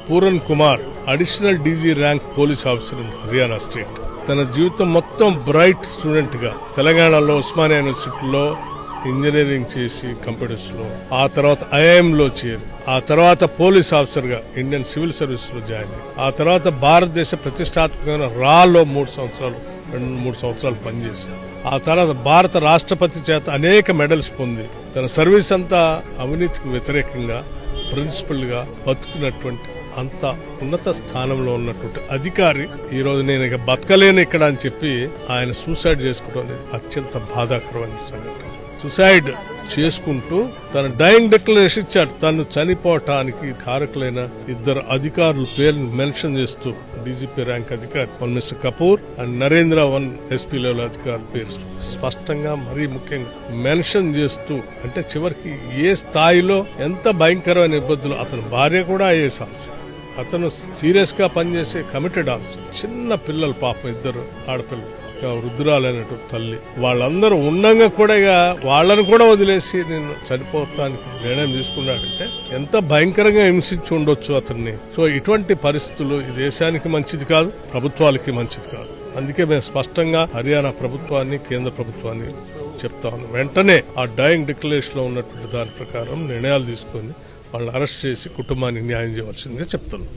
Pooran Kumar additional DG rank police officer in Haryana state. తన జీవితం మొత్తం బ్రైట్ స్టూడెంట్ గా తెలంగాణలో ఉస్మానియా యూనివర్సిటీలో ఇంజనీరింగ్ చేసి కంప్యూటర్స్ లో, ఆ తర్వాత ఐఐఎం లో చేరి, ఆ తర్వాత పోలీస్ ఆఫీసర్ గా ఇండియన్ సివిల్ సర్వీస్ లో జాయిన్ అయ్యి, ఆ తర్వాత భారతదేశ ప్రతిష్టాత్మకమైన రాలో 2-3 సంవత్సరాలు పనిచేశారు. ఆ తర్వాత భారత రాష్ట్రపతి చేత అనేక మెడల్స్ పొంది తన సర్వీస్ అంతా అవినీతికి వ్యతిరేకంగా ప్రిన్సిపల్ గా బతుకున్నటువంటి అంత ఉన్నత స్థానంలో ఉన్నటువంటి అధికారి ఈ రోజు నేను ఇక బతకలేను ఇక్కడ అని చెప్పి ఆయన సూసైడ్ చేసుకోవడం అనేది అత్యంత బాధాకరమైన సంఘటన. సూసైడ్ చేసుకుంటూ తన డైయింగ్ డిక్లరేషన్ ఇచ్చాడు. తను చనిపోవటానికి కారకులైన 2 అధికారుల పేర్లు మెన్షన్ చేస్తూ, డీజీపీ ర్యాంక్ అధికారి mister Kapoor and Narendra 1 SP level అధికారి పేరు స్పష్టంగా మరీ ముఖ్యంగా మెన్షన్ చేస్తూ, అంటే చివరికి ఏ స్థాయిలో ఎంత భయంకరమైన ఇబ్బందులు. అతని భార్య కూడా ఐఏఎస్ ఆఫీసర్, అతను సీరియస్ గా పనిచేసే కమిటెడ్ ఆఫీసర్, చిన్న పిల్లలు పాపం 2 ఆడపిల్లలు, వృద్ధురాలైనటువంటి తల్లి, వాళ్ళందరూ ఉండంగా కూడా వాళ్ళను కూడా వదిలేసి నేను చనిపోవటానికి నిర్ణయం తీసుకున్నాడంటే ఎంత భయంకరంగా హింసించి ఉండొచ్చు అతన్ని. సో ఇటువంటి పరిస్థితులు ఈ దేశానికి మంచిది కాదు, ప్రభుత్వాలకి మంచిది కాదు. అందుకే మేము స్పష్టంగా హర్యానా ప్రభుత్వాన్ని, కేంద్ర ప్రభుత్వాన్ని చెప్తా ఉన్నాం, వెంటనే ఆ డైయింగ్ డిక్లరేషన్ లో ఉన్నటువంటి దాని ప్రకారం నిర్ణయాలు తీసుకొని వాళ్ళని అరెస్ట్ చేసి కుటుంబానికి న్యాయం చేయవలసిందిగా చెప్తున్నాం.